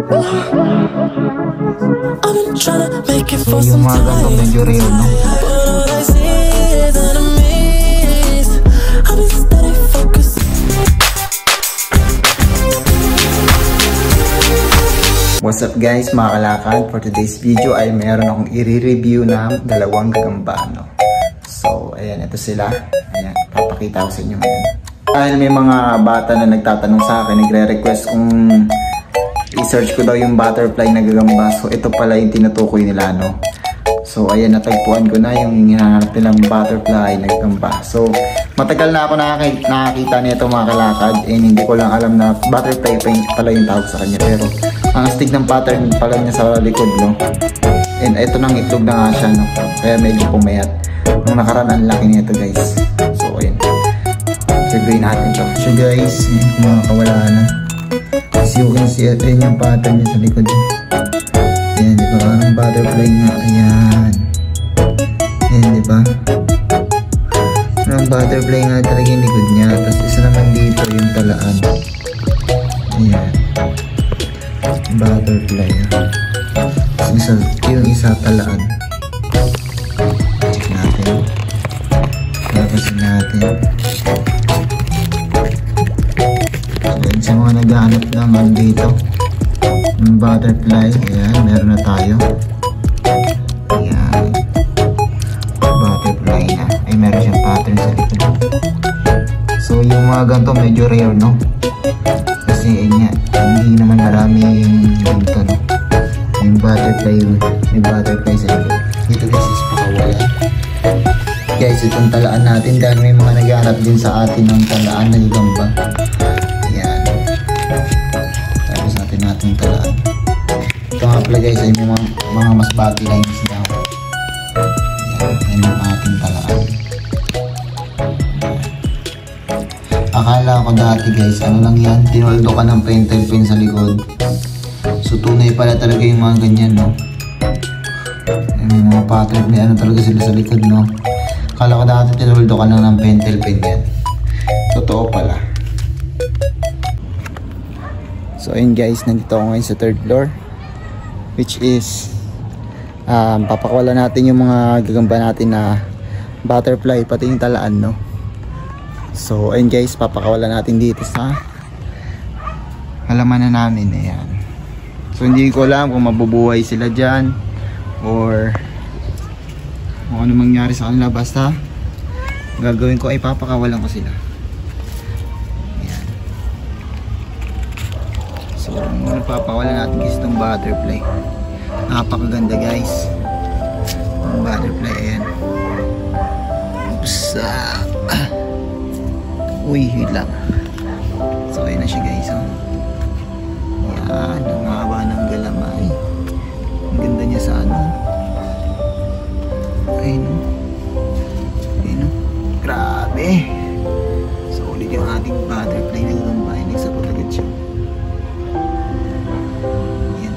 I've been trying to make it for Yung some mga ganito time, medyo rare, no? but all I see is enemies. I've been steady focused. What's up guys, mga kalakad? For today's video ay meron akong i-review na dalawang gagamba, no? So, ayan, ito sila. Ayan, papakita ko sa inyo ngayon. Dahil may mga bata na nagtatanong sa akin, nagre-request kung i-search ko daw yung butterfly na gagamba. So, ito pala yung tinutukoy nila, no? So, ayan, natagpuan ko na yung hinahanap nilang butterfly na gagamba. So, matagal na ako nakakita nito mga kalakad. And hindi ko lang alam na butterfly pala yung tawag sa kanya. Pero, ang astig ng pattern pala niya sa likod, no? And ito nang itlog na nga siya, no? Kaya medyo pumayat. Nung nakaraan, ang laki nito guys. So, ayan. Survey natin ito. So guys, ayan, kumakawala na. As you can see, ayan yung pattern niya sa likod. Ayan, diba? Parang butterfly nga. Ayan. Ayan, diba? Parang butterfly nga talaga yung likod niya. Tapos isa naman dito yung talaan. Ayan. Butterfly. Yung isa talaan. Check natin. Lapasin natin. Ayan, sa mga naghahanap naman dito yung butterfly, ayan, meron na tayo. Ayan, butterfly na. Ay, meron siyang pattern sa likod. So, yung mga ganito medyo rare, no? Kasi, nga, hindi naman marami dito, no? Yung butterfly, may butterfly sa likod. Dito guys is pakawalan. Guys, itong talaan natin dahil may mga naghahanap din sa atin ng talaan na gagamba. Ayan. Tapos natin talaan. Ito nga pala guys ay may mga masbati lines daw. Ayan. Yan ang ating talaan. Akala ko dati guys, ano lang yan, tinuldo ka ng pentel pen sa likod. So tunay pala talaga yung mga ganyan, no? Yung mga pattern, may ano talaga sila sa likod, no? Akala ko dati tinuldo ka lang ng pentel pen yan. Totoo pala. So ayun guys, nandito ako ngayon sa third floor, which is papakawala natin yung mga gagamba natin na butterfly, pati yung talaan, no? So ayun guys, papakawala natin dito sa halaman na namin. Ayan. So hindi ko alam kung mabubuhay sila dyan or kung ano mangyari sa kanila, basta gagawin ko ay papakawalan ko sila. Ayan. So muna papakawalan natin guys itong butterfly. Napakaganda guys ang butterfly. Ayan. Oops. Uy, hit lang. So ayun na siya guys, oh. Ayan, ang haba ng galamay. Ang ganda niya sa ano. Ayun, ayun, grabe. So ulit yung ating butterfly na gagamba. Nagsapot agad siya. Ayan.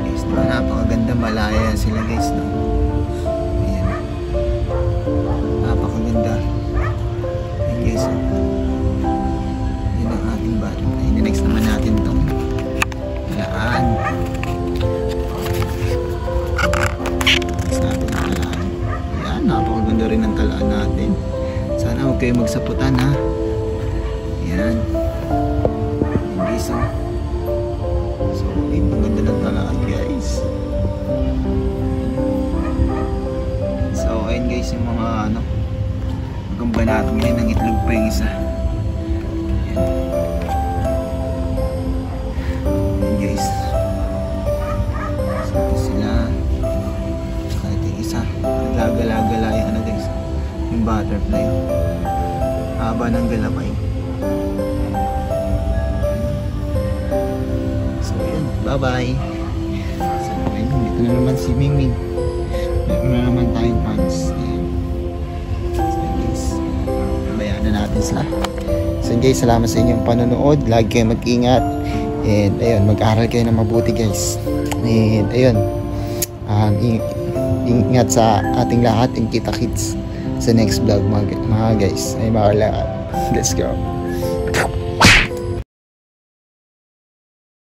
Guys, diba napakaganda, malaya sila guys, no? Ayan. Napakaganda. Ayan guys, oh. Ayan ang ating butterfly. Next naman natin itong talaan. Next natin ang talaan. Ayan, napakaganda rin ang talaan natin. Sana huwag kayo magsaputan, ha. Ayan. Ayan guys, oh. So, ang ganda ng talaan guys. So, ayun guys yung mga ano, magamba natin ngayon ng itlog pa yung isa. Ayan. Guys, so ito sila. Saka ito yung isa, nagagala-gala yung ano guys, yung butterfly, haba ng galamay. So yun, bye bye. So ayun, dito na naman si Mingming, meron na naman tayong fans. Ayan. So guys, pabayaan na natin sila. So guys, salamat sa inyong panonood. Lagi kayo mag-ingat. And ayun, mag-aral kayo na mabuti guys. And ayun, ingat sa ating lahat. And kita-kits sa next vlog mga guys. Ay mga kalakad. Let's go.